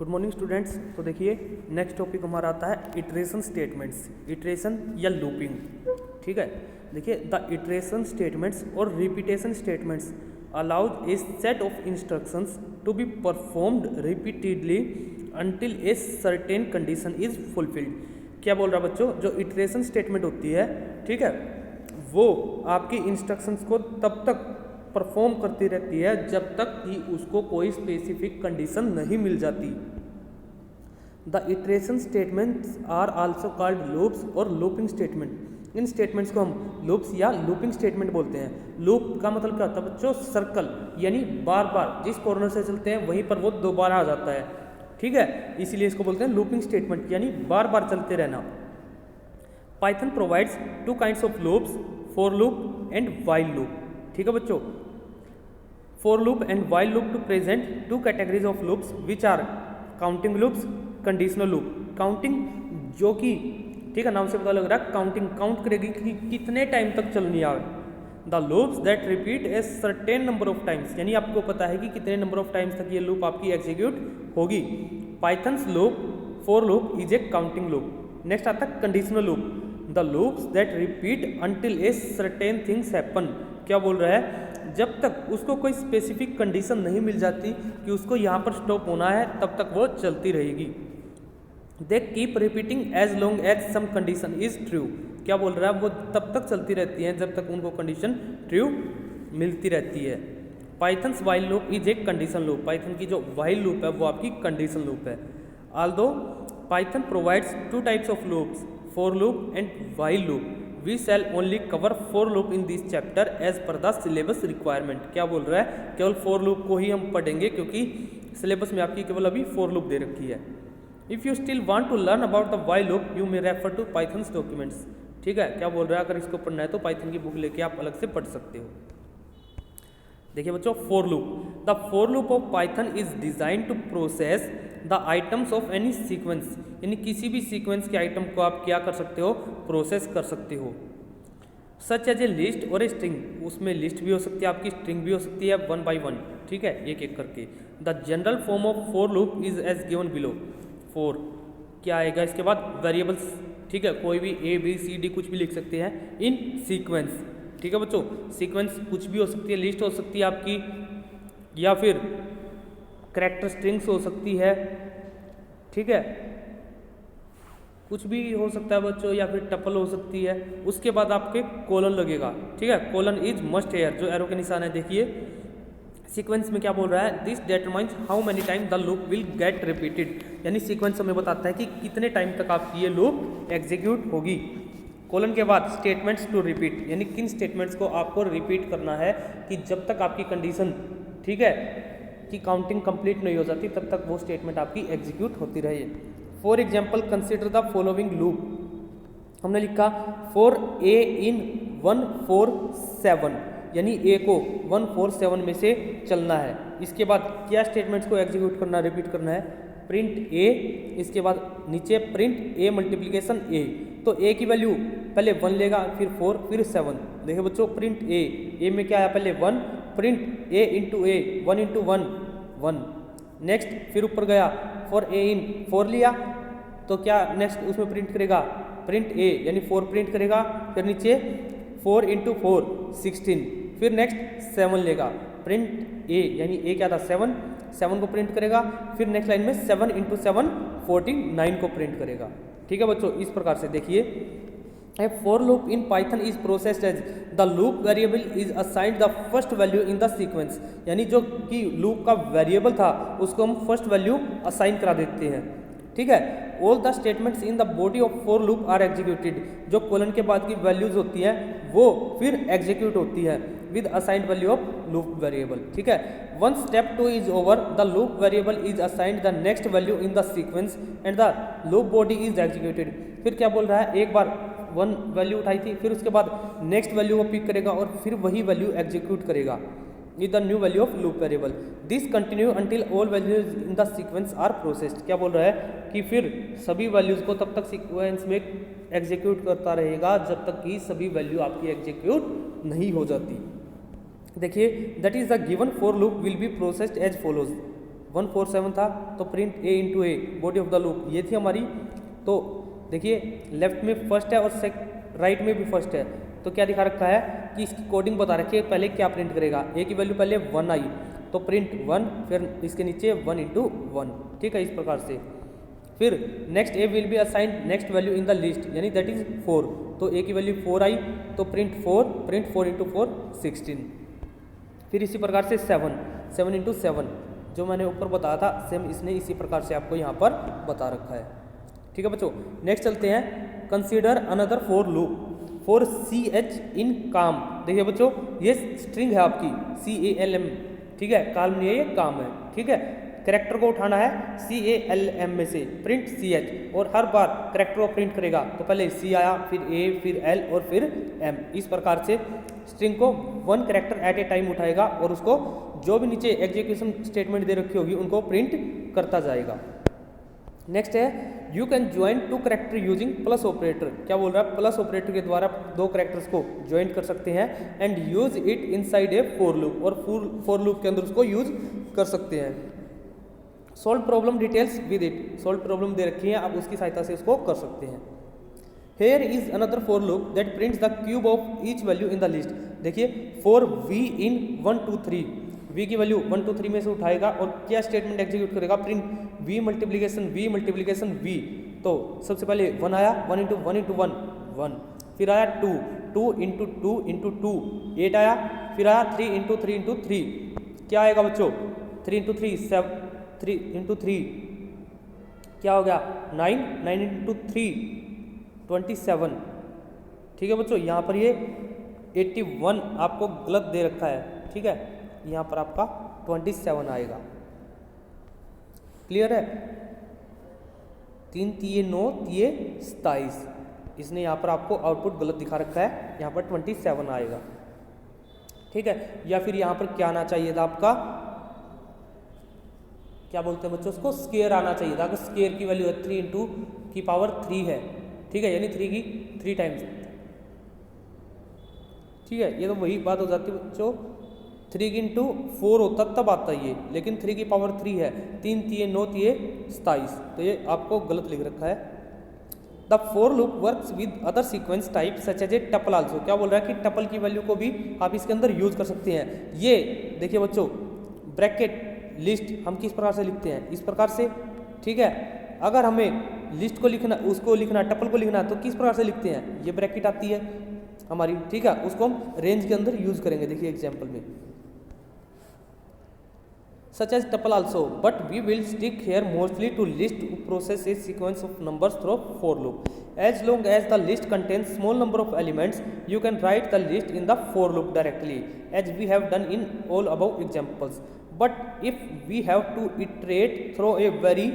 Good morning students. तो देखिए next topic हमारा आता है इटरेशन स्टेटमेंट्स, इटरेशन या लूपिंग। ठीक है, देखिए द इटरेशन स्टेटमेंट्स और repetition statements allows a set of instructions to be performed repeatedly until a certain condition is fulfilled. क्या बोल रहा बच्चों, जो इटरेशन स्टेटमेंट होती है, ठीक है, वो आपकी इंस्ट्रक्शंस को तब तक परफॉर्म करती रहती है जब तक कि उसको कोई स्पेसिफिक कंडीशन नहीं मिल जाती। The iteration statements are also called loops और लूपिंग स्टेटमेंट। इन स्टेटमेंट्स को हम लूप्स या लूपिंग स्टेटमेंट बोलते हैं। लूप का मतलब क्या होता है बच्चों, सर्कल, यानी बार बार जिस कॉर्नर से चलते हैं वहीं पर वो दोबारा आ जाता है। ठीक है, इसीलिए इसको बोलते हैं लूपिंग स्टेटमेंट, यानी बार बार चलते रहना। Python provides two kinds of loops, for loop and while loop. ठीक है बच्चों, for loop and while loop to present two categories of loops which are counting loops, conditional loop. Counting जो कि, ठीक है, नाम से पता लग रहा है, काउंटिंग काउंट करेगी कि कितने टाइम तक चलनी आवे। The loops that repeat a certain number of times, यानी आपको पता है कि कितने नंबर ऑफ टाइम्स तक ये लूप आपकी एग्जीक्यूट होगी। Pythons loop, for loop is A counting loop. Next आता है conditional loop, the loops that repeat until a certain things happen. क्या बोल रहा है, जब तक उसको कोई स्पेसिफिक कंडीशन नहीं मिल जाती कि उसको यहाँ पर स्टॉप होना है, तब तक वो चलती रहेगी। They keep repeating as long as some condition is true. क्या बोल रहा है, वो तब तक चलती रहती हैं जब तक उनको कंडीशन ट्रू मिलती रहती है। Python's while loop is a condition loop. Python की जो व्हाइल लूप है वो आपकी कंडीशन लूप है। Although Python provides two types of loops, for loop and while loop, we shall only cover for loop in this chapter as per the syllabus requirement. क्या बोल रहा है, केवल फॉर लूप को ही हम पढ़ेंगे क्योंकि सिलेबस में आपकी केवल अभी फॉर लूप दे रखी है। If you still want to learn about the while loop you may refer to Python's documents. ठीक है, क्या बोल रहा है, अगर इसको पढ़ना है तो पाइथन की बुक लेके आप अलग से पढ़ सकते हो। देखिए बच्चों, for loop, the for loop of Python is design to process the items of any sequence, यानी किसी भी सीक्वेंस के आइटम को आप क्या कर सकते हो, प्रोसेस कर सकते हो। सच एज ए लिस्ट और ए स्ट्रिंग, उसमें लिस्ट भी हो सकती है आपकी, स्ट्रिंग भी हो सकती है, वन बाई वन, ठीक है, एक एक करके। The general form of for loop is as given below. For क्या आएगा इसके बाद, वेरिएबल्स, ठीक है, कोई भी ए बी सी डी कुछ भी लिख सकते हैं इन सीक्वेंस। ठीक है बच्चों, सीक्वेंस कुछ भी हो सकती है, लिस्ट हो सकती है आपकी, या फिर कैरेक्टर स्ट्रिंग्स हो सकती है, ठीक है, कुछ भी हो सकता है बच्चों, या फिर टपल हो सकती है। उसके बाद आपके कोलन लगेगा, ठीक है, कोलन इज मस्ट हेयर, जो एरो के निशान है देखिए। सीक्वेंस में क्या बोल रहा है, this determines how many time the loop will get repeated, यानी सीक्वेंस हमें बताता है कि कितने टाइम तक आपकी ये लूप एग्जीक्यूट होगी। कोलन के बाद स्टेटमेंट्स टू रिपीट, यानी किन स्टेटमेंट्स को आपको रिपीट करना है कि जब तक आपकी कंडीशन, ठीक है, कि काउंटिंग कंप्लीट नहीं हो जाती तब तक वो स्टेटमेंट आपकी एग्जीक्यूट होती रहे। For example consider the following loop, हमने लिखा फॉर ए इन 1 4 7, यानी ए को 1 4 7 में से चलना है। इसके बाद क्या स्टेटमेंट्स को एग्जीक्यूट करना, रिपीट करना है, प्रिंट ए, इसके बाद नीचे प्रिंट ए मल्टीप्लीकेशन ए। तो ए की वैल्यू पहले 1 लेगा, फिर 4, फिर 7। देखिए बच्चों, प्रिंट ए में क्या आया, पहले 1, print a into A, 1 into 1 1। Next फिर ऊपर गया, फॉर ए इन 4 लिया, तो क्या नेक्स्ट उसमें प्रिंट करेगा, प्रिंट ए, यानी 4 प्रिंट करेगा। फिर नीचे 4 इंटू 4 16, फिर नेक्स्ट 7 लेगा, प्रिंट ए, यानी ए क्या था 7 को प्रिंट करेगा। फिर नेक्स्ट लाइन में 7 इंटू 7 49 को प्रिंट करेगा। ठीक है बच्चों, इस प्रकार से देखिए, A for loop in Python is processed as the loop variable is assigned the first value in the sequence, यानी जो कि लूप का वेरिएबल था उसको हम फर्स्ट वैल्यू असाइन करा देते हैं। ठीक है, all the statements in the body of for loop are executed, जो कोलन के बाद की वैल्यूज होती हैं वो फिर एग्जीक्यूट होती है with assigned value of loop variable. ठीक है, once step 2 is over, the loop variable is assigned the next value in the sequence and the loop body is executed। फिर क्या बोल रहा है, एक बार 1 वैल्यू उठाई थी, फिर उसके बाद नेक्स्ट वैल्यू को पिक करेगा और फिर वही वैल्यू एग्जीक्यूट करेगा with the new value of loop variable. This continue until all values in the sequence are processed. क्या बोल रहा है कि फिर सभी वैल्यूज को तब तक सीक्वेंस में एग्जीक्यूट करता रहेगा जब तक कि सभी वैल्यू आपकी एग्जीक्यूट नहीं हो जाती। देखिए, that is the given for loop will be processed as follows. 147 था तो print a into a body of the loop, ये थी हमारी। तो देखिए लेफ्ट में फर्स्ट है और राइट में भी फर्स्ट है, तो क्या दिखा रखा है कि इसकी कोडिंग बता रखी है पहले क्या प्रिंट करेगा। ए की वैल्यू पहले 1 आई तो प्रिंट 1, फिर इसके नीचे 1 इंटू 1, ठीक है, इस प्रकार से। फिर next A will be assigned next value in the list, यानी दैट इज 4, तो ए की वैल्यू 4 आई तो प्रिंट 4 इंटू 4 16। फिर इसी प्रकार से 7 इंटू 7 जो मैंने ऊपर बताया था सेम इसने इसी प्रकार से आपको यहाँ पर बता रखा है, ठीक है बच्चों। नेक्स्ट चलते हैं, consider another for loop for CH इन काम। देखिए बच्चों ये स्ट्रिंग है आपकी CALM, ठीक है, काल्म नहीं है ये काम है, ठीक है। कैरेक्टर को उठाना है CALM में से, प्रिंट CH, और हर बार कैरेक्टर को प्रिंट करेगा तो पहले C आया, फिर A, फिर L और फिर M, इस प्रकार से स्ट्रिंग को 1 कैरेक्टर एट ए टाइम उठाएगा और उसको जो भी नीचे एग्जीक्यूशन स्टेटमेंट दे रखी होगी उनको प्रिंट करता जाएगा। नेक्स्ट है, you can join 2 character using plus operator. क्या बोल रहा है, प्लस ऑपरेटर के द्वारा 2 कैरेक्टर्स को ज्वाइन कर सकते हैं and use it inside a for loop, और फॉर लूप के अंदर उसको यूज कर सकते हैं। Solve problem details with it, solve problem दे रखी है, आप उसकी सहायता से उसको कर सकते हैं। Here is another for loop that prints the cube of each value in the list. देखिए फॉर v इन 1 2 3, v की वैल्यू 1 2 3 में से उठाएगा और क्या स्टेटमेंट एग्जीक्यूट करेगा, प्रिंट v मल्टीप्लिकेशन v। तो सबसे पहले 1 आया, 1 इंटू 1 इंटू 1 1, फिर आया 2 इंटू 2 इंटू 2 8 आया, फिर आया 3 इंटू 3 इंटू 3, क्या आएगा बच्चों 3 इंटू 3 7, 3 इंटू 3 क्या हो गया 9, 9 इंटू 3 27, ठीक है बच्चों। यहाँ पर ये 81 आपको गलत दे रखा है, ठीक है, यहाँ पर आपका 27 आएगा, क्लियर है। 3 3 9 3 27, इसने यहाँ पर आपको आउटपुट गलत दिखा रखा है, यहाँ पर 27 आएगा, ठीक है। या फिर यहाँ पर क्या आना चाहिए था आपका, क्या बोलते हैं बच्चों उसको, स्केयर आना चाहिए था। अगर स्केयर की वैल्यू है 3 इंटू की पावर 3 है, ठीक है, यानी 3 की 3 टाइम्स, ठीक है। ये तो वही बात हो जाती है बच्चों, 3 इंटू 4 होता तब आता ये, लेकिन 3 की पावर 3 है, 3 3 9 3 27, तो ये आपको गलत लिख रखा है। The for loop works with other sequence type such as a tuple also. क्या बोल रहा है कि टपल की वैल्यू को भी आप इसके अंदर यूज कर सकते हैं। ये देखिए बच्चों ब्रैकेट लिस्ट हम किस प्रकार से लिखते हैं, इस प्रकार से, ठीक है। अगर हमें लिस्ट को लिखना, उसको लिखना, टपल को लिखना तो किस प्रकार से लिखते हैं, ये ब्रैकेट आती है हमारी, ठीक है, उसको हम रेंज के अंदर यूज करेंगे। देखिए एग्जांपल में such as tuple also, but we will stick here mostly to list process a sequence of numbers through for loop. As long as the list contains small number of elements, you can write the list in the for loop directly, as we have done in all above examples. But if we have to iterate through a very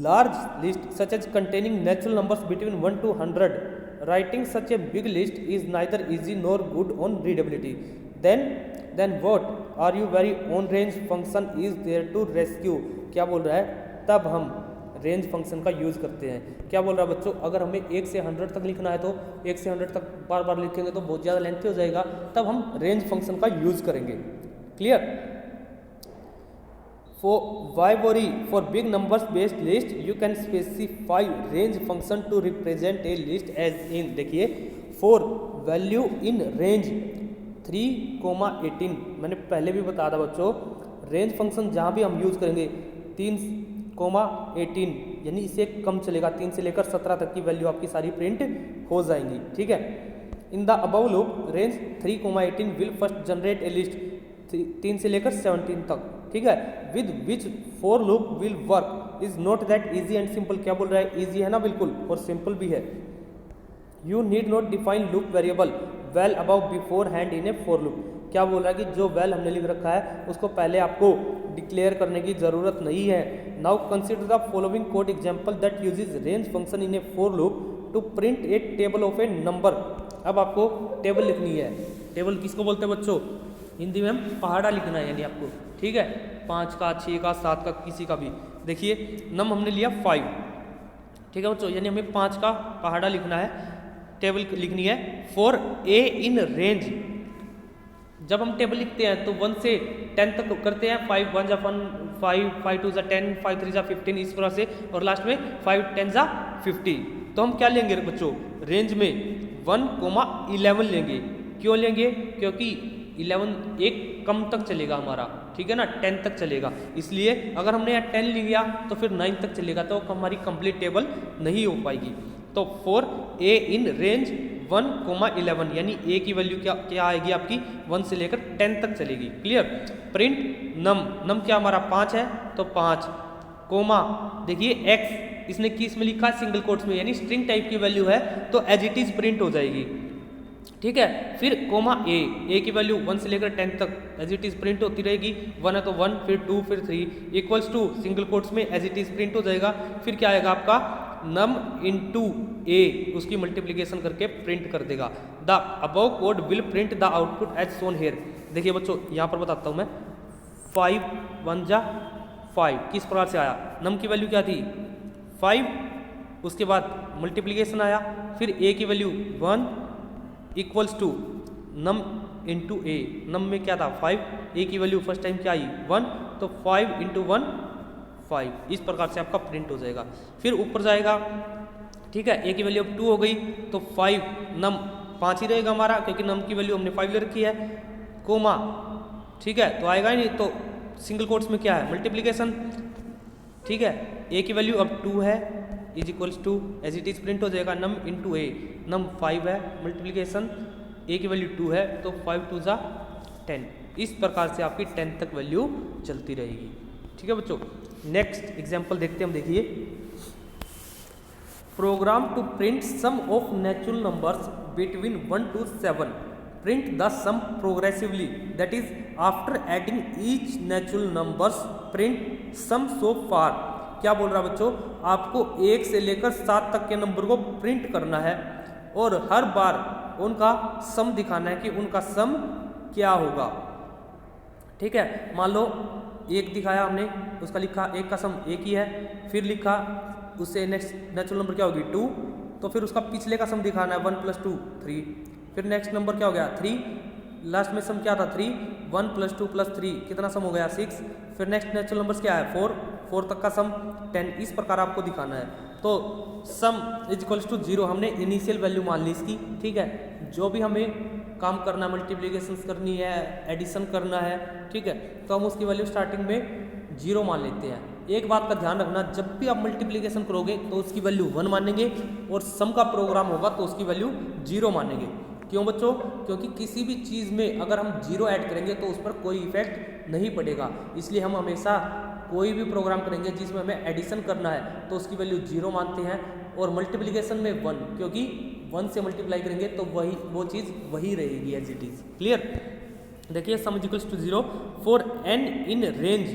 large list such as containing natural numbers between 1 to 100, writing such a big list is neither easy nor good on readability. Then what are you very own range function is there to rescue। क्या बोल रहा है, तब हम range function का use करते हैं। क्या बोल रहा है बच्चों, अगर हमें 1 से 100 तक लिखना है तो 1 से 100 तक बार बार लिखेंगे तो बहुत ज़्यादा लेंथी हो जाएगा, तब हम रेंज फंक्शन का यूज़ करेंगे, clear. Why worry for big numbers based list, you can specify range function to represent a list as in। देखिए for value in range 3,18, मैंने पहले भी बताया था बच्चों, रेंज फंक्शन जहाँ भी हम यूज़ करेंगे 3,18 यानी इससे कम चलेगा, 3 से लेकर 17 तक की वैल्यू आपकी सारी प्रिंट हो जाएंगी, ठीक है। In the above loop range 3,18 will first generate a list 3 से लेकर 17 तक, ठीक है, with which for loop will work is not that easy and simple. क्या बोल रहा है, इजी है ना बिल्कुल, और सिंपल भी है। You need not define loop variable well about beforehand in a for loop. क्या बोल रहा है कि जो वेल हमने लिख रखा है उसको पहले आपको डिक्लेयर करने की ज़रूरत नहीं है। Now consider the following code example that uses range function in a for loop to print a table of a number. अब आपको टेबल लिखनी है, टेबल किसको बोलते हैं बच्चों, हिंदी में हम पहाड़ा लिखना है, यानी आपको, ठीक है, 5 का 6 का 7 का किसी का भी। देखिए नम हमने लिया 5, ठीक है बच्चों, यानी हमें 5 का पहाड़ा लिखना है, टेबल लिखनी है फॉर ए इन रेंज। जब हम टेबल लिखते हैं तो 1 से 10 तक करते हैं, 5 1 जा 1 5 5 2 जा 10 5 3 जा 15 इस तरह से, और लास्ट में 5 10 जा 50। तो हम क्या लेंगे बच्चों, रेंज में 1,11 लेंगे। क्यों लेंगे, क्योंकि 11 एक कम तक चलेगा हमारा, ठीक है ना, 10 तक चलेगा, इसलिए अगर हमने यहाँ 10 लिया तो फिर 9 तक चलेगा, तो हमारी कंप्लीट टेबल नहीं हो पाएगी। तो फॉर ए इन रेंज 1,11 यानी ए की वैल्यू क्या आएगी आपकी 1 से लेकर 10 तक चलेगी। क्लियर। प्रिंट नम क्या हमारा 5 है तो 5, कोमा देखिए एक्स इसने किस में लिखा, सिंगल कोट्स में, यानी स्ट्रिंग टाइप की वैल्यू है तो एज इट इज प्रिंट हो जाएगी, ठीक है। फिर कोमा ए की वैल्यू 1 से लेकर 10 तक एज इट इज प्रिंट होती रहेगी, 1 है तो 1 फिर 2 फिर 3 इक्वल्स टू सिंगल कोट्स में एज इट इज प्रिंट हो जाएगा। फिर क्या आएगा आपका नम इंटू ए, उसकी मल्टीप्लीकेशन करके प्रिंट कर देगा। The above code will print the output as shown here. देखिए बच्चों यहाँ पर बताता हूँ मैं, 5 1 जा 5 किस प्रकार से आया, नम की वैल्यू क्या थी 5, उसके बाद मल्टीप्लीकेशन आया, फिर ए की value 1 equals to num into A, num में क्या था 5, ए की वैल्यू फर्स्ट टाइम क्या आई 1, तो 5 इंटू 1 5, इस प्रकार से आपका प्रिंट हो जाएगा। फिर ऊपर जाएगा, ठीक है, ए की वैल्यू अब 2 हो गई तो 5 नम 5 ही रहेगा हमारा, क्योंकि नम की वैल्यू हमने 5 ले रखी है, कोमा, ठीक है, तो आएगा ही नहीं, तो सिंगल कोट्स में क्या है मल्टीप्लीकेशन, ठीक है, ए की वैल्यू अब 2 है is equals to as it is print हो जाएगा नम इंटू ए, नम 5 है मल्टीप्लीकेशन, ए की वैल्यू 2 है तो 5 2 जा 10, इस प्रकार से आपकी 10 तक वैल्यू चलती रहेगी, ठीक है बच्चों। नेक्स्ट एग्जाम्पल देखते हैं हम, देखिए program to print sum of natural numbers between 1 to 7, print the sum progressively, that is after adding each natural numbers print sum so far. क्या बोल रहा है बच्चों, आपको 1 से लेकर 7 तक के नंबर को प्रिंट करना है और हर बार उनका सम दिखाना है कि उनका सम क्या होगा, ठीक है। मान लो 1 दिखाया हमने, उसका लिखा 1 का सम 1 ही है, फिर लिखा उससे नेक्स्ट नेचुरल नंबर क्या होगी 2, तो फिर उसका पिछले का सम दिखाना है 1 + 2 3, फिर नेक्स्ट नंबर क्या हो गया 3, लास्ट में सम क्या था 3, 1 + 2 + 3 कितना सम हो गया 6, फिर नेक्स्ट नेचुरल नंबर्स क्या है 4 तक का सम 10, इस प्रकार आपको दिखाना है। तो सम इज इक्वल्स टू 0 हमने इनिशियल वैल्यू मान ली इसकी, ठीक है। जो भी हमें काम करना है, मल्टीप्लिकेशन करनी है, एडिशन करना है, ठीक है, तो हम उसकी वैल्यू स्टार्टिंग में 0 मान लेते हैं। एक बात का ध्यान रखना, जब भी आप मल्टीप्लिकेशन करोगे तो उसकी वैल्यू 1 मानेंगे और सम का प्रोग्राम होगा तो उसकी वैल्यू 0 मानेंगे। क्यों बच्चों, क्योंकि किसी भी चीज़ में अगर हम 0 ऐड करेंगे तो उस पर कोई इफेक्ट नहीं पड़ेगा, इसलिए हम हमेशा कोई भी प्रोग्राम करेंगे जिसमें हमें एडिशन करना है तो उसकी वैल्यू 0 मानते हैं, और मल्टीप्लिकेशन में 1, क्योंकि 1 से मल्टीप्लाई करेंगे तो वो चीज़ वही रहेगी एज इट इज़। क्लियर। देखिए sum is equals to 0 for n in range,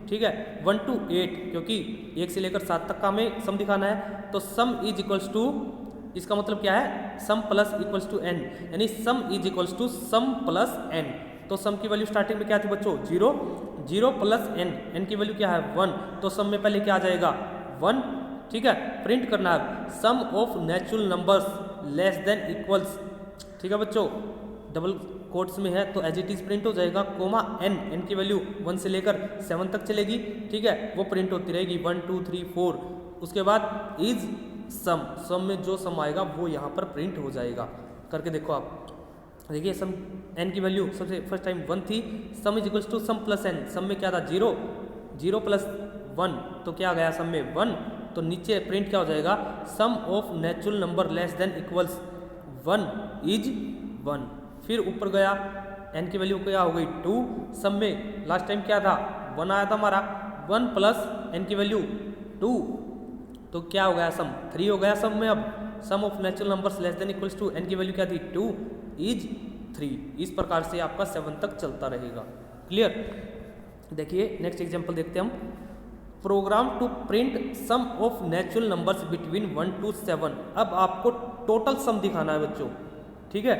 ठीक है, 1 to 8, क्योंकि 1 से लेकर 7 तक का हमें सम दिखाना है, तो सम इज इक्वल्स टू, इसका मतलब क्या है sum plus equals to n, यानी sum is equals to sum plus n। तो सम की वैल्यू स्टार्टिंग में क्या थी बच्चों 0 प्लस n की वैल्यू क्या है 1, तो सम में पहले क्या आ जाएगा 1, ठीक है। प्रिंट करना है sum of natural numbers less than equals, ठीक है बच्चों, डबल कोट्स में है तो एज इट इज प्रिंट हो जाएगा, कोमा n की वैल्यू 1 से लेकर 7 तक चलेगी, ठीक है, वो प्रिंट होती रहेगी 1 2 3 4, उसके बाद इज सम में जो सम आएगा वो यहाँ पर प्रिंट हो जाएगा। करके देखो आप, देखिए सम n की वैल्यू सबसे फर्स्ट टाइम 1 थी, sum is equals to sum plus n, sum में क्या था 0 प्लस 1, तो क्या आ गया सम में 1, तो नीचे प्रिंट क्या हो जाएगा sum of natural number less than equals 1 is 1। फिर ऊपर गया n की वैल्यू क्या हो गई 2, सम में लास्ट टाइम क्या था 1 आया था हमारा, 1 प्लस n की वैल्यू 2, तो क्या हो गया सम 3 हो गया सम में। अब sum of natural numbers less than equals to n की वैल्यू क्या थी 2 इज 3, इस प्रकार से आपका 7 तक चलता रहेगा। क्लियर। देखिए नेक्स्ट एग्जांपल देखते हैं हम, program to print sum of natural numbers between 1 to 7। अब आपको टोटल सम दिखाना है बच्चों, ठीक है,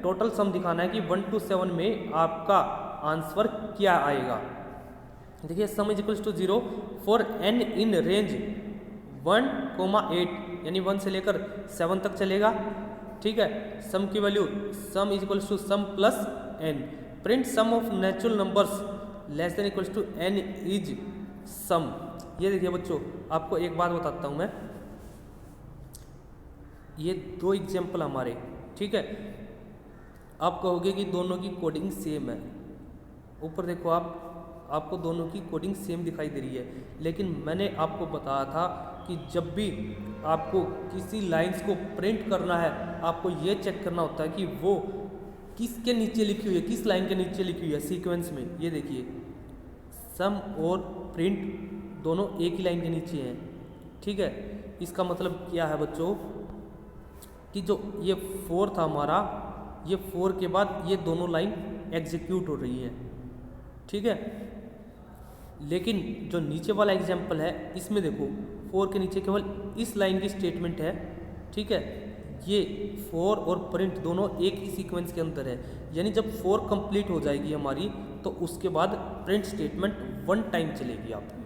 टोटल सम दिखाना है कि 1 to 7 में आपका आंसर क्या आएगा। देखिए sum is equals to 0 for n in range 1, 8, यानी 1 से लेकर 7 तक चलेगा, ठीक है। सम की value sum is equals to sum plus n, print sum of natural numbers less than equals to n is sum. ये देखिए बच्चों, आपको एक बात बताता हूँ मैं, ये दो एग्जाम्पल हमारे, ठीक है, आप कहोगे कि दोनों की कोडिंग सेम है। ऊपर देखो आपको दोनों की कोडिंग सेम दिखाई दे रही है, लेकिन मैंने आपको बताया था कि जब भी आपको किसी लाइंस को प्रिंट करना है, आपको ये चेक करना होता है कि वो किसके नीचे लिखी हुई है, किस लाइन के नीचे लिखी हुई है सीक्वेंस में। ये देखिए, सम और प्रिंट दोनों एक ही लाइन के नीचे हैं, ठीक है। इसका मतलब क्या है बच्चों कि जो ये 4 था हमारा, ये 4 के बाद ये दोनों लाइन एग्जीक्यूट हो रही है, ठीक है। लेकिन जो नीचे वाला एग्जाम्पल है, इसमें देखो 4 के नीचे केवल इस लाइन की स्टेटमेंट है, ठीक है। ये 4 और प्रिंट दोनों एक ही सीक्वेंस के अंदर है, यानी जब 4 कंप्लीट हो जाएगी हमारी, तो उसके बाद प्रिंट स्टेटमेंट 1 टाइम चलेगी आपकी।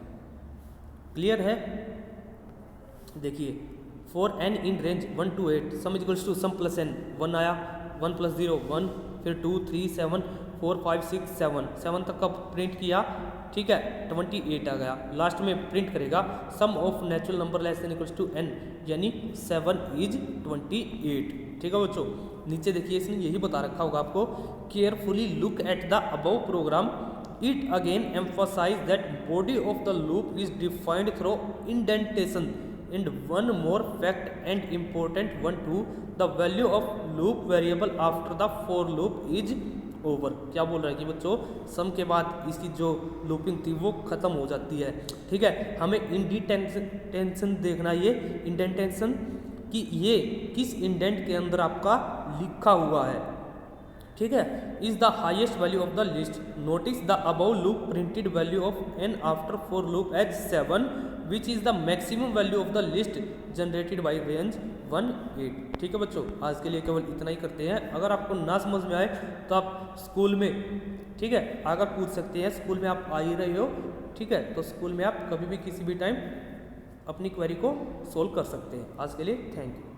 क्लियर है? देखिए, for n in range 1 to 8 sum equals to sum plus n, 1 आया, 1 + 0 1, फिर 2 3 7 4 5 6 7 तक का प्रिंट किया, ठीक है, 28 आ गया। लास्ट में प्रिंट करेगा sum of natural number less than equals to n, यानी 7 इज 28, ठीक है बच्चों। नीचे देखिए, इसने यही बता रखा होगा आपको, carefully look at the above program, it again emphasize that body of the loop is defined through indentation and one more fact and important one too, the value of loop variable after the for loop is over। क्या बोल रहा है कि बच्चों, सम के बाद इसकी जो लूपिंग थी वो खत्म हो जाती है, ठीक है। हमें इंडेंटेशन देखना, ये इंडेंटेशन कि ये किस इंडेंट के अंदर आपका लिखा हुआ है, ठीक है। Is the highest value of the list, notice the above loop printed value of n after for loop as 7 which is the maximum value of the list generated by range 1 8। ठीक है बच्चों, आज के लिए केवल इतना ही करते हैं। अगर आपको ना समझ में आए तो आप स्कूल में, ठीक है, आकर पूछ सकते हैं। स्कूल में आप आ ही रहे हो, ठीक है, तो स्कूल में आप कभी भी किसी भी टाइम अपनी क्वेरी को सोल्व कर सकते हैं। आज के लिए थैंक यू।